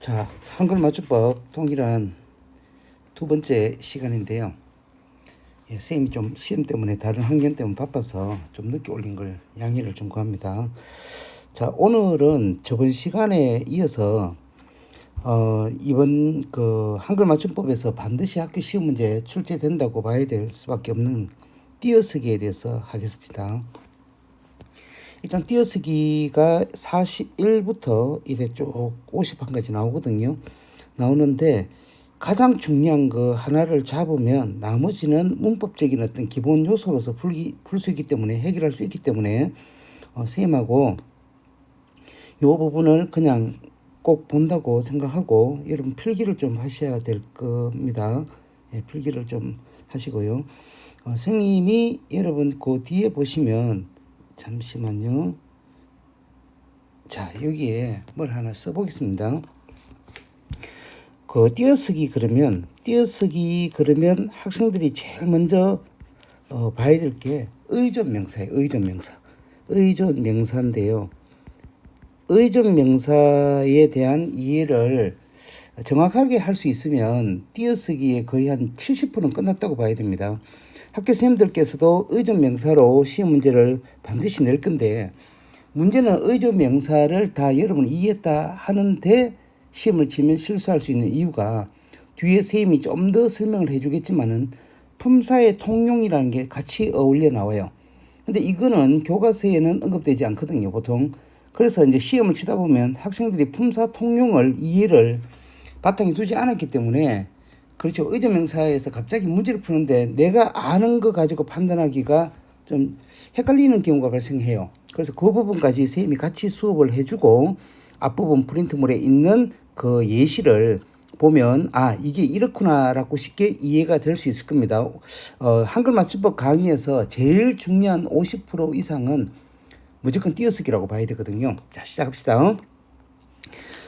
자, 한글 맞춤법 통일한 두 번째 시간인데요. 선생님이 좀 시험 때문에 다른 환경 때문에 바빠서 좀 늦게 올린 걸 양해를 좀 구합니다. 자, 오늘은 저번 시간에 이어서 이번 그 한글 맞춤법에서 반드시 학교 시험 문제 출제된다고 봐야 될 수밖에 없는 띄어쓰기에 대해서 하겠습니다. 일단 띄어쓰기가 41부터 이래 쭉 50한까지 나오거든요. 나오는데 가장 중요한 거 하나를 잡으면 나머지는 문법적인 어떤 기본 요소로서 풀 수 있기 때문에 해결할 수 있기 때문에 선생님하고 요 부분을 그냥 꼭 본다고 생각하고 여러분 필기를 좀 하셔야 될 겁니다. 필기를 좀 하시고요. 선생님이 여러분 그 뒤에 보시면 잠시만요. 자, 여기에 뭘 하나 써보겠습니다. 띄어쓰기 그러면 학생들이 제일 먼저 봐야 될 게 의존명사예요. 의존명사인데요. 의존명사에 대한 이해를 정확하게 할 수 있으면 띄어쓰기에 거의 한 70%는 끝났다고 봐야 됩니다. 학교 선생님들께서도 의존명사로 시험 문제를 반드시 낼 건데 문제는 의존명사를 다 여러분이 이해했다 하는데 시험을 치면 실수할 수 있는 이유가 뒤에 선생님이 좀 더 설명을 해주겠지만은 품사의 통용이라는 게 같이 어울려 나와요. 근데 이거는 교과서에는 언급되지 않거든요, 보통. 그래서 이제 시험을 치다 보면 학생들이 품사 통용을 이해를 바탕에 두지 않았기 때문에 그렇죠. 의존명사에서 갑자기 문제를 푸는데 내가 아는 거 가지고 판단하기가 좀 헷갈리는 경우가 발생해요. 그래서 그 부분까지 선생님이 같이 수업을 해주고 앞부분 프린트물에 있는 그 예시를 보면 이게 이렇구나라고 쉽게 이해가 될 수 있을 겁니다. 한글 맞춤법 강의에서 제일 중요한 50% 이상은 무조건 띄어쓰기라고 봐야 되거든요. 자, 시작합시다.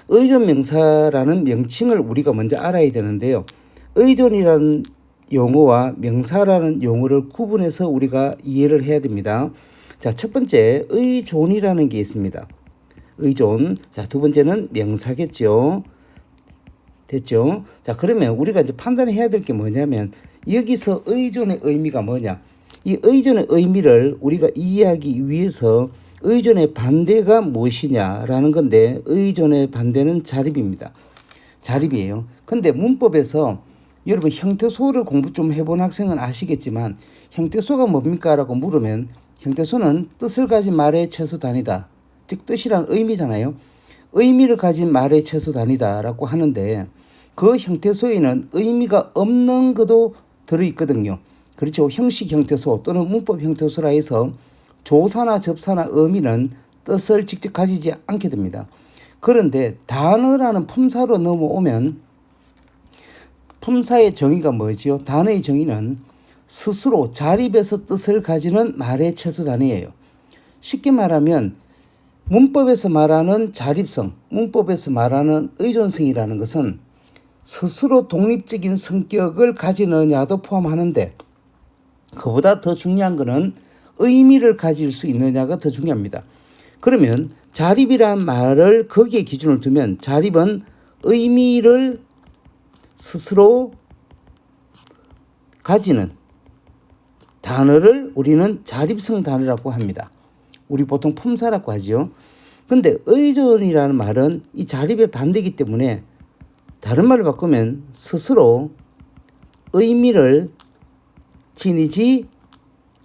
의존명사라는 명칭을 우리가 먼저 알아야 되는데요. 의존이라는 용어와 명사라는 용어를 구분해서 우리가 이해를 해야 됩니다. 자, 첫 번째 의존이라는 게 있습니다. 의존. 자, 두 번째는 명사겠죠. 됐죠? 자, 그러면 우리가 이제 판단해야 될 게 뭐냐면 여기서 의존의 의미가 뭐냐? 이 의존의 의미를 우리가 이해하기 위해서 의존의 반대가 무엇이냐라는 건데 의존의 반대는 자립입니다. 자립이에요. 근데 문법에서 여러분 형태소를 공부 좀 해본 학생은 아시겠지만 형태소가 뭡니까? 라고 물으면 형태소는 뜻을 가진 말의 최소 단위다. 즉 뜻이란 의미잖아요. 의미를 가진 말의 최소 단위다 라고 하는데 그 형태소에는 의미가 없는 것도 들어있거든요. 그렇죠. 형식 형태소 또는 문법 형태소라 해서 조사나 접사나 의미는 뜻을 직접 가지지 않게 됩니다. 그런데 단어라는 품사로 넘어오면 품사의 정의가 뭐지요? 단어의 정의는 스스로 자립해서 뜻을 가지는 말의 최소 단위예요. 쉽게 말하면 문법에서 말하는 자립성, 문법에서 말하는 의존성이라는 것은 스스로 독립적인 성격을 가지느냐도 포함하는데 그보다 더 중요한 것은 의미를 가질 수 있느냐가 더 중요합니다. 그러면 자립이란 말을 거기에 기준을 두면 자립은 의미를 스스로 가지는 단어를 우리는 자립성 단어라고 합니다. 우리 보통 품사라고 하죠. 근데 의존이라는 말은 이 자립의 반대이기 때문에 다른 말을 바꾸면 스스로 의미를 지니지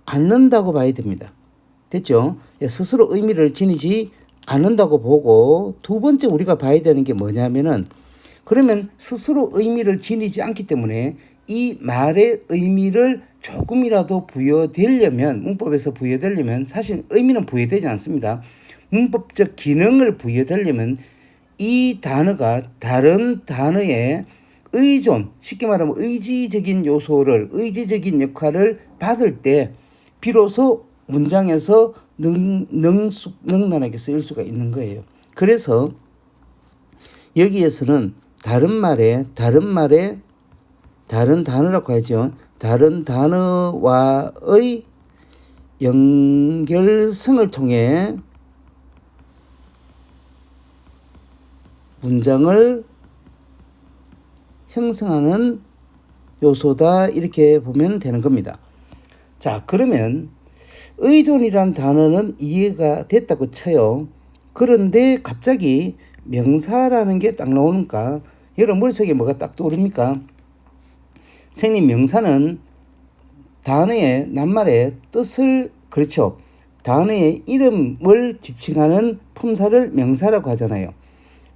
않는다고 봐야 됩니다. 됐죠? 스스로 의미를 지니지 않는다고 보고 두 번째 우리가 봐야 되는 게 뭐냐면은 그러면 스스로 의미를 지니지 않기 때문에 이 말의 의미를 조금이라도 부여되려면 문법에서 부여되려면 사실 의미는 부여되지 않습니다. 문법적 기능을 부여되려면 이 단어가 다른 단어의 의존, 쉽게 말하면 의지적인 요소를 의지적인 역할을 받을 때 비로소 문장에서 능란하게 쓰일 수가 있는 거예요. 그래서 여기에서는 다른 단어라고 하죠. 다른 단어와의 연결성을 통해 문장을 형성하는 요소다 이렇게 보면 되는 겁니다. 자, 그러면 의존이란 단어는 이해가 됐다고 쳐요. 그런데 갑자기 명사라는 게 딱 나오니까 여러분 머릿속에 뭐가 딱 떠오릅니까? 선생님, 명사는 단어의 낱말의 뜻을, 그렇죠, 단어의 이름을 지칭하는 품사를 명사라고 하잖아요.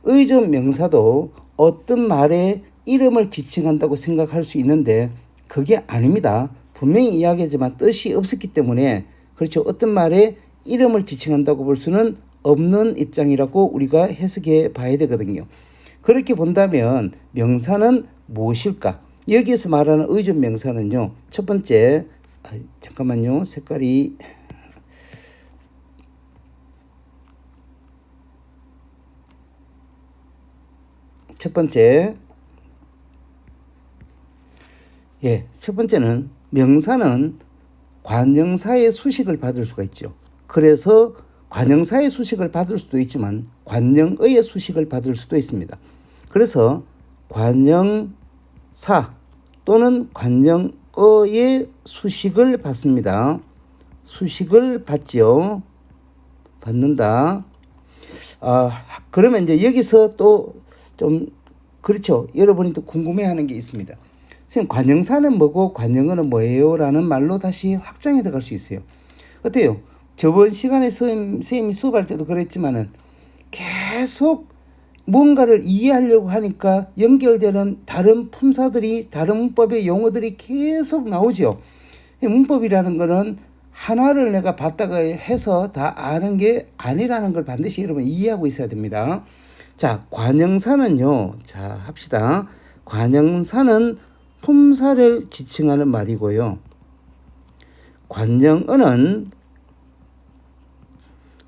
의존 명사도 어떤 말의 이름을 지칭한다고 생각할 수 있는데 그게 아닙니다. 분명히 이야기하지만 뜻이 없었기 때문에, 그렇죠, 어떤 말의 이름을 지칭한다고 볼 수는 없는 입장이라고 우리가 해석해 봐야 되거든요. 그렇게 본다면 명사는 무엇일까? 여기에서 말하는 의존 명사는요, 첫 번째, 잠깐만요, 색깔이 첫 번째, 첫 번째는 명사는 관형사의 수식을 받을 수가 있죠. 그래서 관형사의 수식을 받을 수도 있지만 관형어의 수식을 받을 수도 있습니다. 그래서 관형사 또는 관형어의 수식을 받습니다. 수식을 받죠. 받는다. 그러면 이제 여기서 또 좀, 그렇죠, 여러분이 또 궁금해하는 게 있습니다. 선생님, 관형사는 뭐고 관형어는 뭐예요? 라는 말로 다시 확장해 들어갈 수 있어요. 어때요? 저번 시간에 선생님이 수업할 때도 그랬지만은 계속 뭔가를 이해하려고 하니까 연결되는 다른 품사들이, 다른 문법의 용어들이 계속 나오죠. 문법이라는 거는 하나를 내가 봤다가 해서 다 아는 게 아니라는 걸 반드시 여러분 이해하고 있어야 됩니다. 자, 관형사는요, 자, 합시다. 관형사는 품사를 지칭하는 말이고요. 관형어는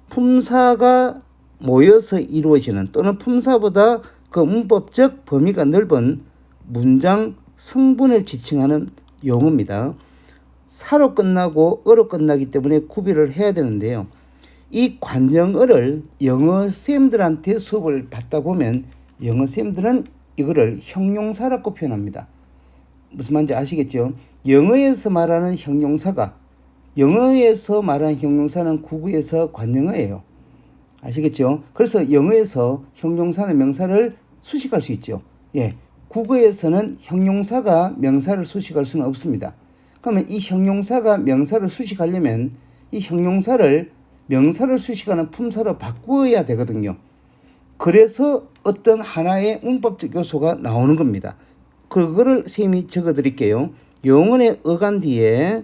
품사가 모여서 이루어지는, 또는 품사보다 그 문법적 범위가 넓은 문장 성분을 지칭하는 용어입니다. 사로 끝나고 어로 끝나기 때문에 구별을 해야 되는데요. 이 관형어를 영어 쌤들한테 수업을 받다 보면 영어 쌤들은 이거를 형용사라고 표현합니다. 무슨 말인지 아시겠죠? 영어에서 말하는 형용사가, 영어에서 말하는 형용사는 국어에서 관형어예요. 아시겠죠? 그래서 영어에서 형용사는 명사를 수식할 수 있죠. 국어에서는 형용사가 명사를 수식할 수는 없습니다. 그러면 이 형용사가 명사를 수식하려면 이 형용사를 명사를 수식하는 품사로 바꾸어야 되거든요. 그래서 어떤 하나의 문법적 요소가 나오는 겁니다. 그거를 선생님이 적어 드릴게요. 용언의 어간 뒤에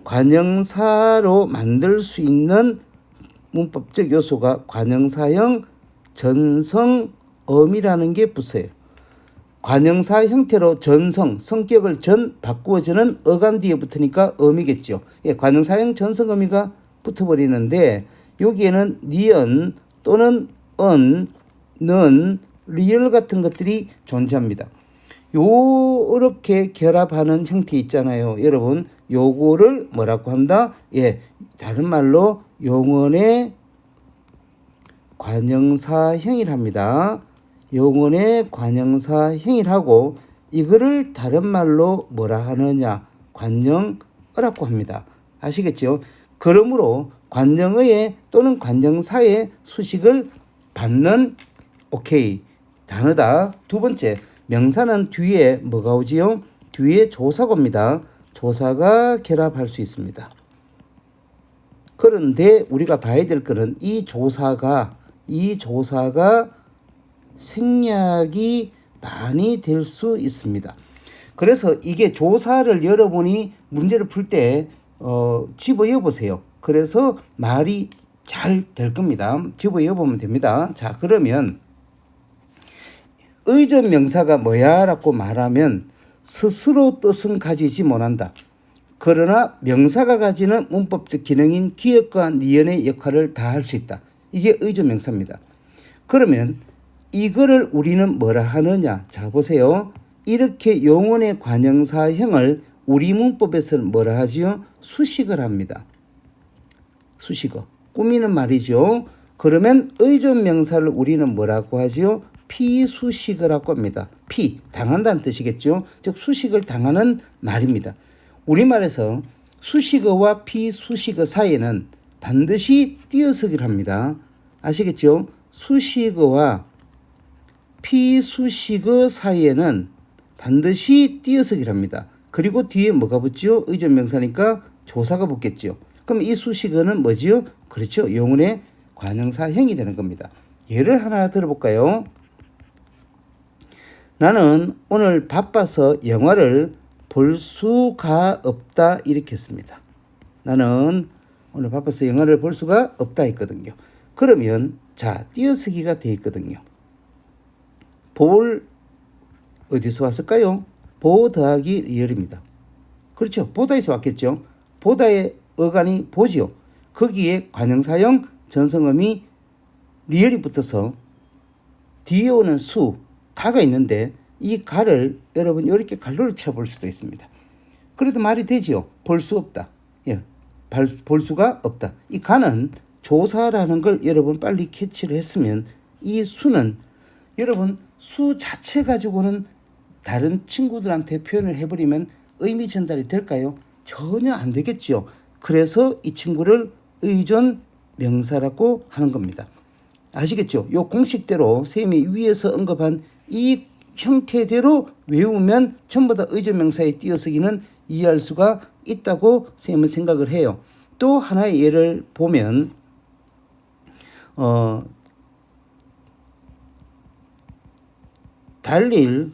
관형사로 만들 수 있는 문법적 요소가 관형사형 전성음이라는 게 붙어요. 관형사 형태로 전성, 성격을 바꾸어지는 어간 뒤에 붙으니까 음이겠죠. 관형사형 전성음이가 붙어버리는데 여기에는 니은 또는 은, 는, 리을 같은 것들이 존재합니다. 요렇게 결합하는 형태 있잖아요. 여러분, 요거를 뭐라고 한다? 다른 말로 용언의 관형사형이랍니다. 용언의 관형사형이라고, 이거를 다른 말로 뭐라 하느냐? 관형어라고 합니다. 아시겠죠? 그러므로 관형어의 또는 관형사의 수식을 받는 단어다. 두 번째, 명사는 뒤에 뭐가 오지요? 뒤에 조사가 옵니다. 조사가 결합할 수 있습니다. 그런데 우리가 봐야 될 것은 이 조사가 생략이 많이 될 수 있습니다. 그래서 이게 조사를 여러분이 문제를 풀 때 집어넣어 보세요. 그래서 말이 잘 될 겁니다. 집어넣어 보면 됩니다. 자, 그러면 의존 명사가 뭐야? 라고 말하면 스스로 뜻은 가지지 못한다. 그러나 명사가 가지는 문법적 기능인 기역과 니은의 역할을 다 할 수 있다. 이게 의존 명사입니다. 그러면 이거를 우리는 뭐라 하느냐? 자, 보세요. 이렇게 용언의 관형사형을 우리 문법에서는 뭐라 하지요? 수식을 합니다. 수식어. 꾸미는 말이죠. 그러면 의존 명사를 우리는 뭐라고 하지요? 피수식어라고 합니다. 피, 당한다는 뜻이겠죠. 즉 수식을 당하는 말입니다. 우리말에서 수식어와 피수식어 사이에는 반드시 띄어쓰기를 합니다. 아시겠죠? 수식어와 피수식어 사이에는 반드시 띄어쓰기를 합니다. 그리고 뒤에 뭐가 붙지요? 의존 명사니까 조사가 붙겠죠. 그럼 이 수식어는 뭐지요? 그렇죠. 영혼의 관형사형이 되는 겁니다. 예를 하나 들어볼까요? 나는 오늘 바빠서 영화를 볼 수가 없다 이렇게 했습니다. 나는 오늘 바빠서 영화를 볼 수가 없다 했거든요. 그러면 자 띄어쓰기가 돼 있거든요. 볼 어디서 왔을까요? 보 더하기 리얼입니다. 그렇죠. 보다에서 왔겠죠. 보다의 어간이 보지요. 거기에 관형사형 전성음이 리얼이 붙어서 뒤에 오는 수 가가 있는데 이 가를 여러분 이렇게 갈로를 쳐볼 수도 있습니다. 그래도 말이 되지요. 볼 수 없다. 예, 볼 수가 없다. 이 가는 조사라는 걸 여러분 빨리 캐치를 했으면 이 수는 여러분 수 자체 가지고는 다른 친구들한테 표현을 해버리면 의미 전달이 될까요? 전혀 안 되겠죠. 그래서 이 친구를 의존 명사라고 하는 겁니다. 아시겠죠? 요 공식대로 쌤이 위에서 언급한 이 형태대로 외우면 전부 다 의존 명사의 띄어쓰기는 이해할 수가 있다고 쌤은 생각을 해요. 또 하나의 예를 보면 달릴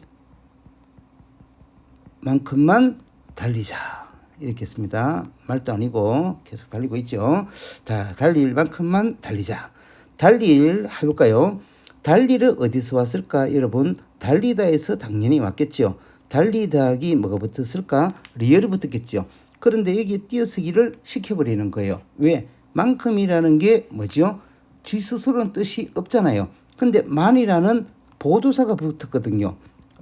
만큼만 달리자 이렇게 했습니다. 말도 아니고 계속 달리고 있죠. 자, 달릴 만큼만 달리자. 달릴 해볼까요? 달리를 어디서 왔을까? 여러분 달리다에서 당연히 왔겠죠. 달리다기 뭐가 붙었을까? 리얼이 붙었겠죠. 그런데 여기에 띄어쓰기를 시켜버리는 거예요. 왜? 만큼이라는 게 뭐죠? 지 스스로는 뜻이 없잖아요. 근데 만이라는 보도사가 붙었거든요.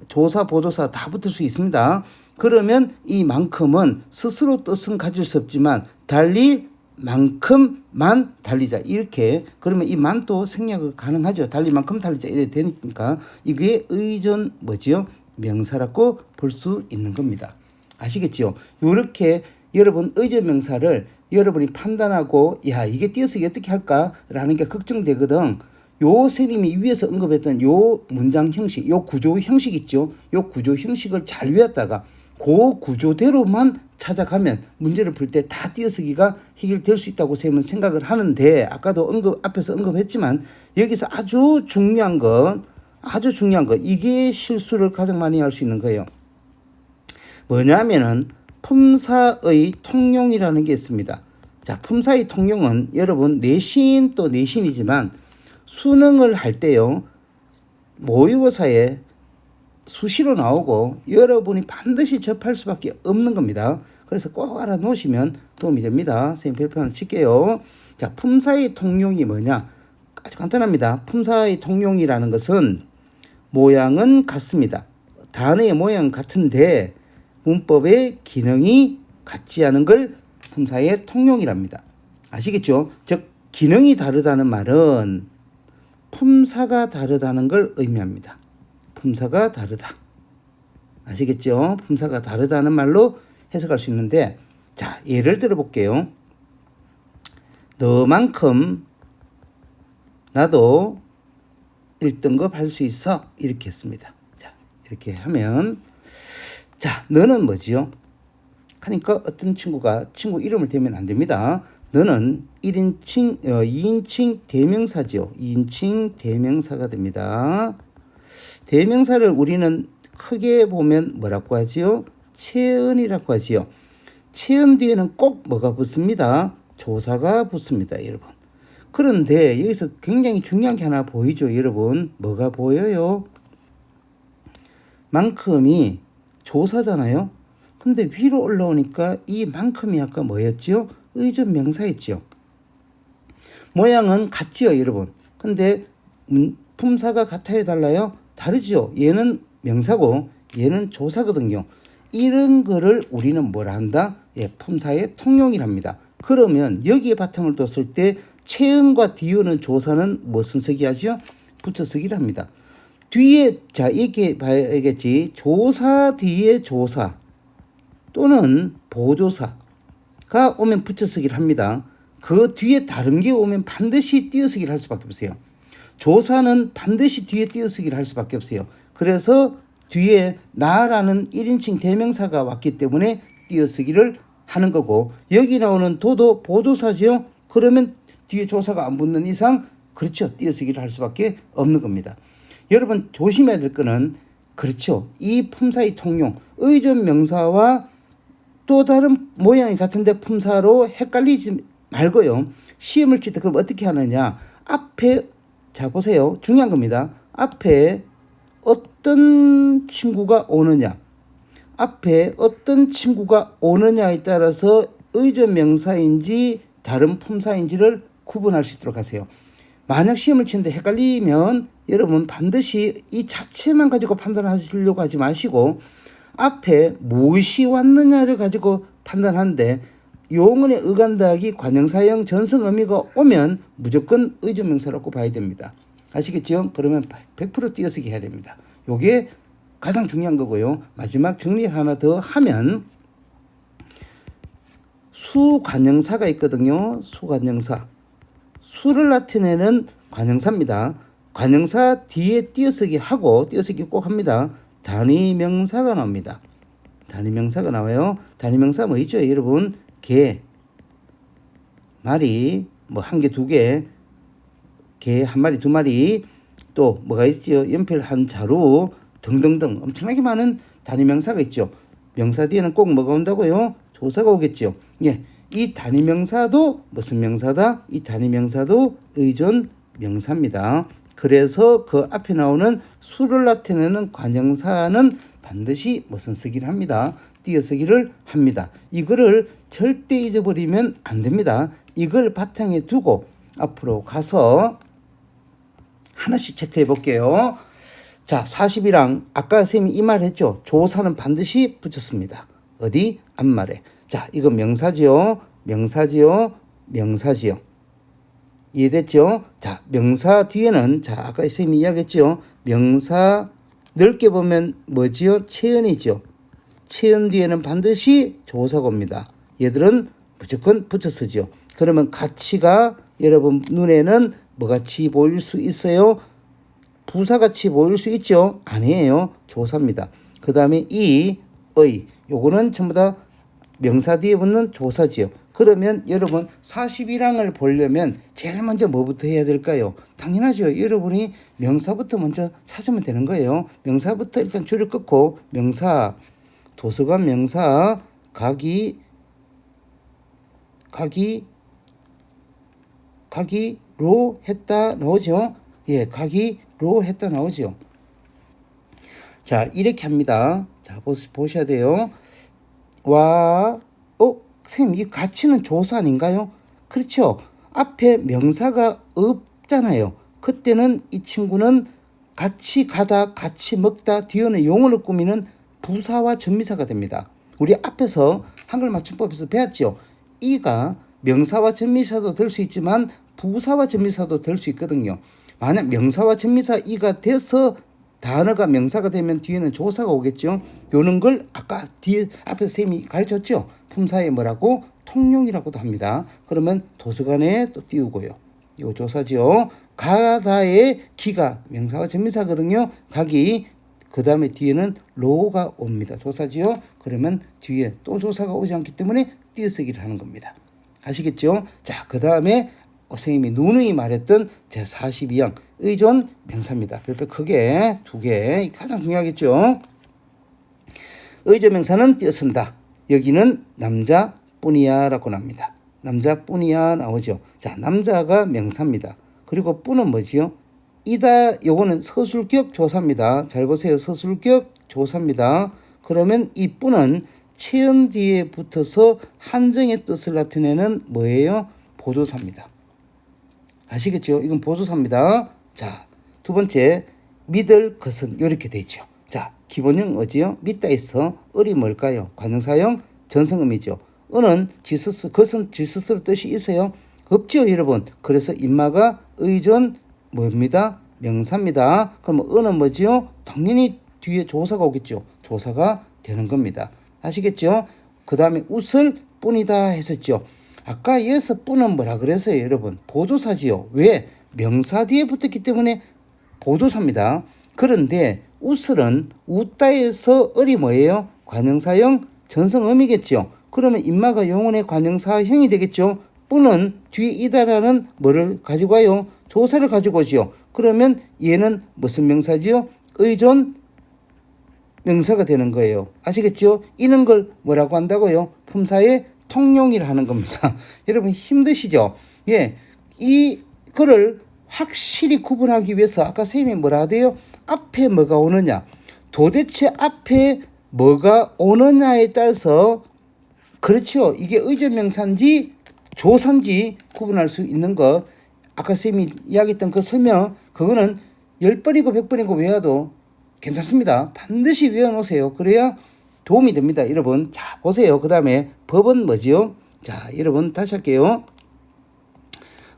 조사, 보도사 다 붙을 수 있습니다. 그러면 이 만큼은 스스로 뜻은 가질 수 없지만 달릴 만큼만 달리자 이렇게 그러면 이 만도 생략 가능하죠. 달릴 만큼 달리자 이렇게 되니까 이게 의존 뭐지요? 명사라고 볼 수 있는 겁니다. 아시겠죠? 이렇게 여러분 의존 명사를 여러분이 판단하고 야 이게 띄어쓰기 어떻게 할까라는 게 걱정되거든. 요 선생님이 위에서 언급했던 요 문장 형식, 요 구조 형식 있죠? 요 구조 형식을 잘 외웠다가 그 구조대로만 찾아가면 문제를 풀 때 다 띄어쓰기가 해결될 수 있다고 쌤은 생각을 하는데 아까도 앞에서 언급했지만 여기서 아주 중요한 건 이게 실수를 가장 많이 할 수 있는 거예요. 뭐냐면은 품사의 통용이라는 게 있습니다. 자, 품사의 통용은 여러분 내신 또 내신이지만 수능을 할 때요. 모의고사에 수시로 나오고 여러분이 반드시 접할 수밖에 없는 겁니다. 그래서 꼭 알아놓으시면 도움이 됩니다. 선생님 별표 하나 칠게요. 자, 품사의 통용이 뭐냐? 아주 간단합니다. 품사의 통용이라는 것은 모양은 같습니다. 단어의 모양은 같은데 문법의 기능이 같지 않은 걸 품사의 통용이랍니다. 아시겠죠? 즉 기능이 다르다는 말은 품사가 다르다는 걸 의미합니다. 품사가 다르다. 아시겠죠? 품사가 다르다는 말로 해석할 수 있는데 자, 예를 들어 볼게요. 너만큼 나도 1등급 할 수 있어. 이렇게 했습니다. 자, 이렇게 하면 자, 너는 뭐지요? 하니까 어떤 친구가 친구 이름을 대면 안 됩니다. 너는 2인칭 대명사죠. 2인칭 대명사가 됩니다. 대명사를 우리는 크게 보면 뭐라고 하지요? 체언이라고 하지요. 체언 뒤에는 꼭 뭐가 붙습니다? 조사가 붙습니다, 여러분. 그런데 여기서 굉장히 중요한 게 하나 보이죠, 여러분? 뭐가 보여요? 만큼이 조사잖아요. 근데 위로 올라오니까 이 만큼이 아까 뭐였지요? 의존 명사였지요. 모양은 같지요, 여러분. 근데 품사가 같아야 달라요? 다르죠. 얘는 명사고 얘는 조사거든요. 이런 거를 우리는 뭐라 한다? 예, 품사의 통용이랍니다. 그러면 여기에 바탕을 뒀을 때 채은과 뒤어는 조사는 무슨 쓰기 하죠? 붙여쓰기를 합니다. 뒤에 자 이렇게 봐야겠지. 조사 뒤에 조사 또는 보조사가 오면 붙여쓰기를 합니다. 그 뒤에 다른 게 오면 반드시 띄어쓰기를 할 수밖에 없어요. 조사는 반드시 뒤에 띄어쓰기를 할 수밖에 없어요. 그래서 뒤에 나라는 1인칭 대명사가 왔기 때문에 띄어쓰기를 하는 거고, 여기 나오는 도도 보조사죠. 그러면 뒤에 조사가 안 붙는 이상 그렇죠. 띄어쓰기를 할 수밖에 없는 겁니다. 여러분 조심해야 될 거는 그렇죠. 이 품사의 통용, 의존 명사와 또 다른 모양이 같은데 품사로 헷갈리지 말고요. 시험을 칠 때 그럼 어떻게 하느냐. 앞에 자 보세요. 중요한 겁니다. 앞에 어떤 친구가 오느냐. 앞에 어떤 친구가 오느냐에 따라서 의존 명사인지 다른 품사인지를 구분할 수 있도록 하세요. 만약 시험을 치는데 헷갈리면 여러분 반드시 이 자체만 가지고 판단하시려고 하지 마시고 앞에 무엇이 왔느냐를 가지고 판단하는데 용언의 의간다하기 관형사형 전승의미가 오면 무조건 의존명사라고 봐야 됩니다. 아시겠죠? 그러면 100% 띄어쓰기 해야 됩니다. 요게 가장 중요한 거고요. 마지막 정리를 하나 더 하면 수관형사가 있거든요. 수관형사. 수를 나타내는 관형사입니다. 관형사 뒤에 띄어쓰기 하고 띄어쓰기 꼭 합니다. 단위명사가 나옵니다. 단위명사가 나와요. 단위명사 뭐 있죠? 여러분 개, 마리, 뭐 한 개, 두 개, 개 한 마리, 두 마리, 또 뭐가 있죠? 연필 한 자루 등등등 엄청나게 많은 단위명사가 있죠. 명사 뒤에는 꼭 뭐가 온다고요? 조사가 오겠죠. 예, 이 단위명사도 무슨 명사다? 이 단위명사도 의존 명사입니다. 그래서 그 앞에 나오는 수를 나타내는 관형사는 반드시 무슨 쓰기를 합니다. 띄어쓰기를 합니다. 이거를 절대 잊어버리면 안 됩니다. 이걸 바탕에 두고 앞으로 가서 하나씩 체크해 볼게요. 자, 42랑 아까 선생님이 이 말 했죠. 조사는 반드시 붙였습니다. 어디? 앞말에. 자, 이거 명사지요. 명사지요. 명사지요. 이해됐죠? 자, 명사 뒤에는 자, 아까 선생님이 이야기했죠. 명사 넓게 보면 뭐지요? 체언이죠. 체언 뒤에는 반드시 조사가 옵니다. 얘들은 무조건 붙여 쓰죠. 그러면 가치가 여러분 눈에는 뭐같이 보일 수 있어요? 부사같이 보일 수 있죠? 아니에요. 조사입니다. 그 다음에 의, 요거는 전부 다 명사 뒤에 붙는 조사지요. 그러면 여러분 41항을 보려면 제일 먼저 뭐부터 해야 될까요? 당연하죠. 여러분이 명사부터 먼저 찾으면 되는 거예요. 명사부터 일단 줄을 끊고 명사, 도서관 명사, 가기로 했다 나오죠. 예, 가기로 했다 나오죠. 자, 이렇게 합니다. 자, 보셔야 돼요. 선생님, 이 가치는 조사 아닌가요? 그렇죠. 앞에 명사가 없잖아요. 그때는 이 친구는 같이 가다, 같이 먹다, 뒤에는 용어를 꾸미는 부사와 전미사가 됩니다. 우리 앞에서 한글 맞춤법에서 배웠죠. 이가 명사와 전미사도 될 수 있지만 부사와 전미사도 될 수 있거든요. 만약 명사와 전미사 이가 돼서 단어가 명사가 되면 뒤에는 조사가 오겠죠. 요런 걸 아까 뒤에 앞에서 쌤이 가르쳤죠. 품사에 뭐라고? 통용이라고도 합니다. 그러면 도서관에 또 띄우고요. 요 조사죠. 가다의 기가 명사와 전미사거든요. 가기. 그 다음에 뒤에는 로가 옵니다. 조사지요. 그러면 뒤에 또 조사가 오지 않기 때문에 띄어쓰기를 하는 겁니다. 아시겠죠? 자, 그 다음에 선생님이 누누이 말했던 제42항 의존 명사입니다. 별표 크게 두 개. 가장 중요하겠죠? 의존 명사는 띄어쓴다. 여기는 남자뿐이야 라고 납니다. 남자뿐이야 나오죠. 자, 남자가 명사입니다. 그리고 뿐은 뭐지요? 이다, 요거는 서술격 조사입니다. 잘 보세요. 서술격 조사입니다. 그러면 이 뿐은 체언 뒤에 붙어서 한정의 뜻을 나타내는 뭐예요? 보조사입니다. 아시겠죠? 이건 보조사입니다. 자, 두 번째, 믿을 것은 이렇게 돼 있죠. 자, 기본형 어지요? 믿다 있어. 을이 뭘까요? 관형사형 전성음이죠. 은은 지스스, 것은 지스스로 뜻이 있어요. 없죠, 여러분. 그래서 인마가 의존 뭐입니다? 명사입니다. 그러면 은은 뭐지요? 당연히 뒤에 조사가 오겠죠. 조사가 되는 겁니다. 아시겠죠? 그 다음에 웃을 뿐이다 했었죠. 아까 여기서 뿐은 뭐라 그랬어요, 여러분? 보조사지요. 왜? 명사 뒤에 붙었기 때문에 보조사입니다. 그런데 웃을은 웃다에서 을이 뭐예요? 관형사형 전성음이겠죠. 그러면 인마가 용언의 관형사형이 되겠죠. 뿐은 뒤에 이다라는 뭐를 가지고 와요? 조사를 가지고 오지요. 그러면 얘는 무슨 명사지요? 의존 명사가 되는 거예요. 아시겠죠? 이런 걸 뭐라고 한다고요? 품사의 통용이라 하는 겁니다. 여러분 힘드시죠? 예, 이거를 확실히 구분하기 위해서 아까 선생님이 뭐라 하대요? 앞에 뭐가 오느냐, 도대체 앞에 뭐가 오느냐에 따라서 그렇죠. 이게 의존명사인지 조사인지 구분할 수 있는 것. 아까 선생님이 이야기했던 그 설명, 그거는 10번이고 100번이고 외워도 괜찮습니다. 반드시 외워놓으세요. 그래야 도움이 됩니다. 여러분 자 보세요. 그 다음에 법은 뭐지요? 자 여러분 다시 할게요.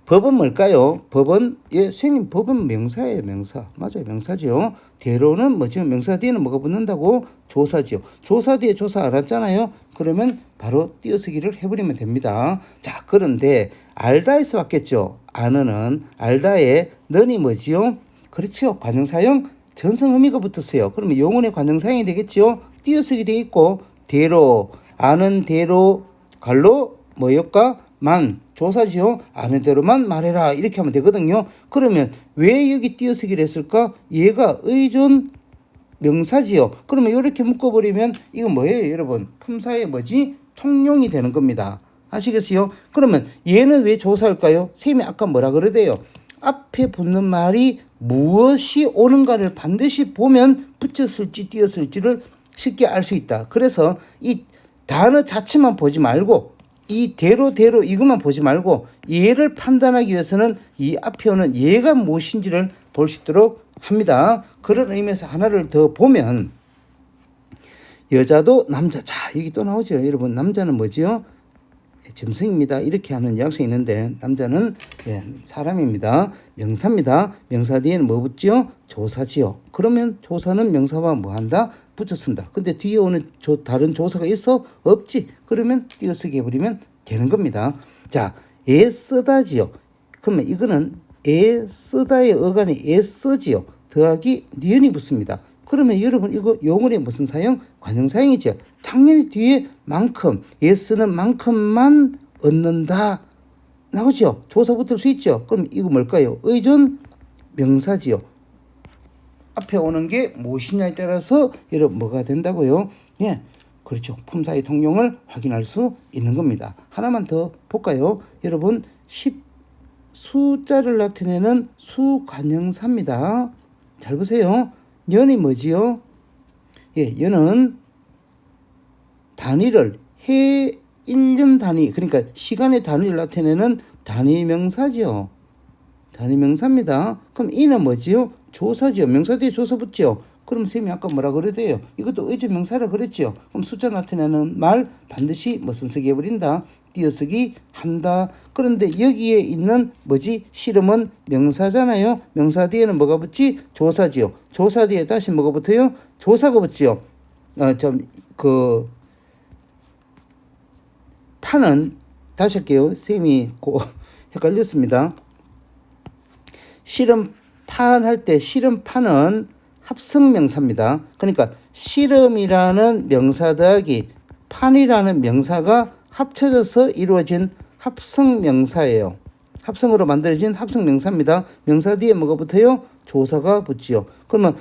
법은 뭘까요? 법은 예 선생님 법은 명사예요. 명사 맞아요. 명사죠. 대로는 뭐죠? 명사 뒤에는 뭐가 붙는다고? 조사죠. 조사 뒤에 조사 안 왔잖아요. 그러면 바로 띄어쓰기를 해버리면 됩니다. 자 그런데 알다에서 왔겠죠. 아는은 알다에 는이 뭐지요? 그렇죠. 관형사형 전성의미가 붙었어요. 그러면 용언의 관형사형이 되겠죠. 띄어쓰기 되어 있고 대로 아는 대로 갈로 뭐였까? 만 조사지요. 아는 대로만 말해라 이렇게 하면 되거든요. 그러면 왜 여기 띄어쓰기를 했을까? 얘가 의존 명사지요. 그러면 이렇게 묶어버리면 이건 뭐예요, 여러분? 품사의 뭐지? 통용이 되는 겁니다. 아시겠어요? 그러면 얘는 왜 조사일까요? 선생님이 아까 뭐라 그러대요? 앞에 붙는 말이 무엇이 오는가를 반드시 보면 붙였을지 띄었을지를 쉽게 알 수 있다. 그래서 이 단어 자체만 보지 말고 이 대로 이것만 보지 말고 얘를 판단하기 위해서는 이 앞에 오는 얘가 무엇인지를 볼 수 있도록 합니다. 그런 의미에서 하나를 더 보면 여자도 남자. 자 여기 또 나오죠. 여러분 남자는 뭐지요? 점성입니다. 이렇게 하는 약속이 있는데 남자는 예, 사람입니다. 명사입니다. 명사 뒤에는 뭐 붙지요? 조사지요. 그러면 조사는 명사와 뭐 한다? 붙여 쓴다. 근데 뒤에 오는 다른 조사가 있어? 없지. 그러면 띄어쓰기 해버리면 되는 겁니다. 자, 애쓰다지요. 그러면 이거는 애쓰다의 어간이 애쓰지요. 더하기 니은이 붙습니다. 그러면 여러분 이거 용언의 무슨 사용? 관형사용이죠. 당연히 뒤에 만큼, 예쓰는 만큼만 얻는다 나오죠. 조사 붙을 수 있죠. 그럼 이거 뭘까요? 의존 명사지요. 앞에 오는 게 무엇이냐에 따라서 여러분 뭐가 된다고요? 예, 그렇죠. 품사의 통용을 확인할 수 있는 겁니다. 하나만 더 볼까요? 여러분 10 숫자를 나타내는 수관형사입니다. 잘 보세요. 연이 뭐지요? 예, 연은 단위를 해 1년 단위, 그러니까 시간의 단위를 나타내는 단위 명사죠. 단위 명사입니다. 그럼 이는 뭐지요? 조사죠. 명사 뒤에 조사 붙죠. 그럼 쌤이 아까 뭐라 그러대요? 이것도 의존 명사라 그랬죠. 그럼 숫자 나타내는 말 반드시 무슨 쓰기 해버린다? 띄어쓰기 한다. 그런데 여기에 있는 뭐지? 실음은 명사잖아요. 명사 뒤에는 뭐가 붙지? 조사지요. 조사 뒤에 다시 뭐가 붙어요? 조사가 붙지요. 판은 다시 할게요. 쌤이 헷갈렸습니다. 실음판 할 때 실음판은 합성명사입니다. 그러니까 실음이라는 명사 더하기 판이라는 명사가 합쳐져서 이루어진 합성명사예요. 합성으로 만들어진 합성명사입니다. 명사 뒤에 뭐가 붙어요? 조사가 붙지요. 그러면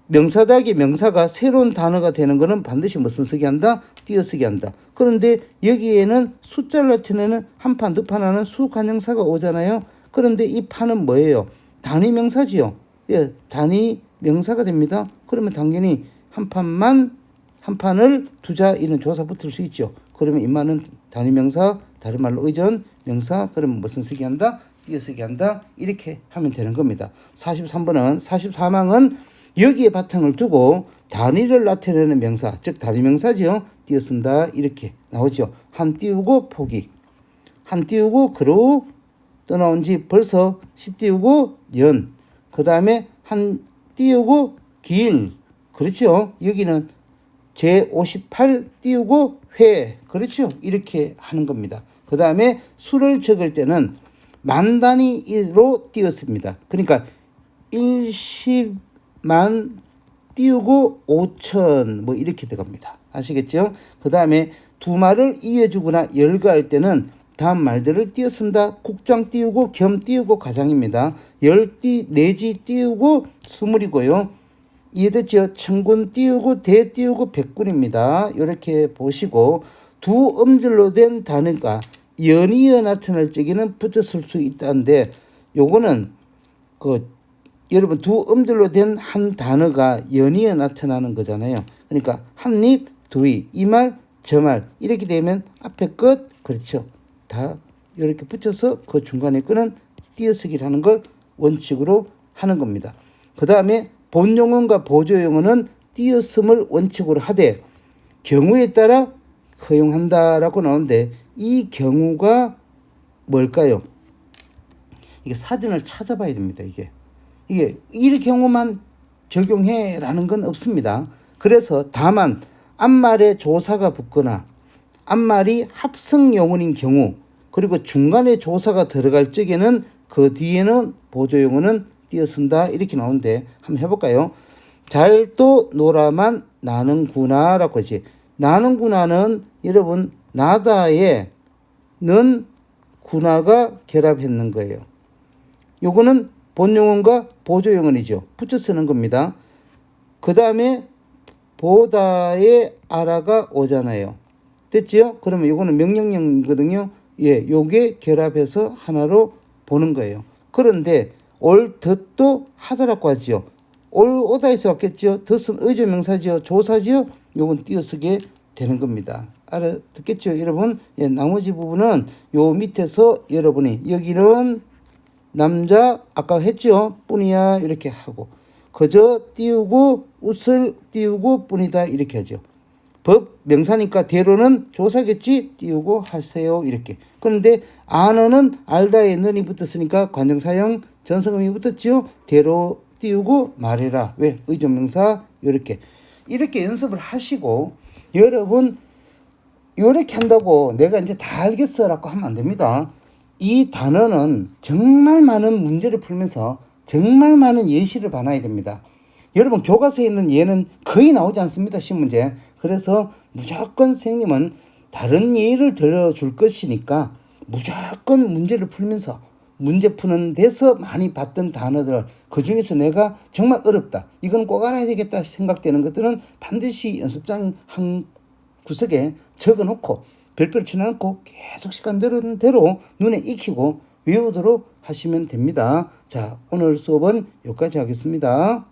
명사 더하기 명사가 새로운 단어가 되는 것은 반드시 무슨 쓰기 한다? 띄어쓰기 한다. 그런데 여기에는 숫자를 나타내는 한 판, 두 판 하는 수관형사가 오잖아요. 그런데 이 판은 뭐예요? 단위 명사지요. 예, 단위 명사가 됩니다. 그러면 당연히 한 판을 두자 이런 조사 붙을 수 있죠. 그러면 이만은 단위 명사, 다른 말로 의존 명사, 그러면 무슨 쓰기 한다? 띄어쓰기 한다. 이렇게 하면 되는 겁니다. 43번은 44망은 여기에 바탕을 두고 단위를 나타내는 명사, 즉 단위 명사지요. 띄어쓴다 이렇게 나오죠. 한 띄우고 포기, 한 띄우고 그루 또 나온지 벌써 10 띄우고 연. 그 다음에 한 띄우고 길. 그렇죠. 여기는 제58 띄우고 회. 그렇죠. 이렇게 하는 겁니다. 그 다음에 수를 적을 때는 만 단위로 띄웠습니다. 그러니까 10만 띄우고 5천 뭐 이렇게 들어갑니다. 아시겠죠? 그 다음에 두 말을 이어주거나 열거할 때는 다음 말들을 띄어 쓴다. 국장 띄우고 겸 띄우고 가장입니다. 내지 띄우고 수물이고요. 이해됐죠? 천군 띄우고 대 띄우고 백군입니다. 이렇게 보시고 두 음절로 된 단어가 연이어 나타날 적에는 붙였을 수 있다는데 요거는 여러분 두 음절로 된 한 단어가 연이어 나타나는 거잖아요. 그러니까 한입 두입 이 말 저 말 이렇게 되면 앞에 것 그렇죠. 다 이렇게 붙여서 그 중간에 끄는 띄어쓰기를 하는 걸 원칙으로 하는 겁니다. 그 다음에 본용어과 보조용어는 띄어쓰기를 원칙으로 하되 경우에 따라 허용한다라고 나오는데 이 경우가 뭘까요? 이게 사전을 찾아봐야 됩니다. 이게 이 경우만 적용해라는 건 없습니다. 그래서 다만 앞말에 조사가 붙거나 앞말이 합성용어인 경우 그리고 중간에 조사가 들어갈 적에는 그 뒤에는 보조용어는 띄어쓴다 이렇게 나오는데 한번 해볼까요? 잘도 놀아만 나는구나 라고 하지. 나는구나는 여러분 나다에 는 구나가 결합했는 거예요. 요거는 본용어과 보조용어이죠. 붙여 쓰는 겁니다. 그 다음에 보다에 아라가 오잖아요. 됐죠? 그러면 요거는 명령형이거든요. 예, 요게 결합해서 하나로 보는 거예요. 그런데 올 덧도 하다라고 하지요. 올 오다에서 왔겠죠. 덧은 의조명사지요. 조사지요. 요건 띄어쓰게 되는 겁니다. 알아듣겠죠, 여러분? 예, 나머지 부분은 요 밑에서 여러분이 여기는 남자 아까 했죠. 뿐이야 이렇게 하고 그저 띄우고 웃을 띄우고 뿐이다 이렇게 하죠. 법 명사니까 대로는 조사겠지 띄우고 하세요 이렇게. 그런데 안어는 알다에 는이 붙었으니까 관정사형 전성음이 붙었죠. 대로 띄우고 말해라. 왜? 의존명사 이렇게 연습을 하시고 여러분 이렇게 한다고 내가 이제 다 알겠어라고 하면 안 됩니다. 이 단어는 정말 많은 문제를 풀면서 정말 많은 예시를 봐놔야 됩니다. 여러분 교과서에 있는 예는 거의 나오지 않습니다. 시문제. 그래서 무조건 선생님은 다른 예를 들어줄 것이니까 무조건 문제를 풀면서 문제 푸는 데서 많이 봤던 단어들 그중에서 내가 정말 어렵다. 이건 꼭 알아야 되겠다 생각되는 것들은 반드시 연습장 한 구석에 적어놓고 별표를 쳐놓고 계속 시간대로 눈에 익히고 외우도록 하시면 됩니다. 자, 오늘 수업은 여기까지 하겠습니다.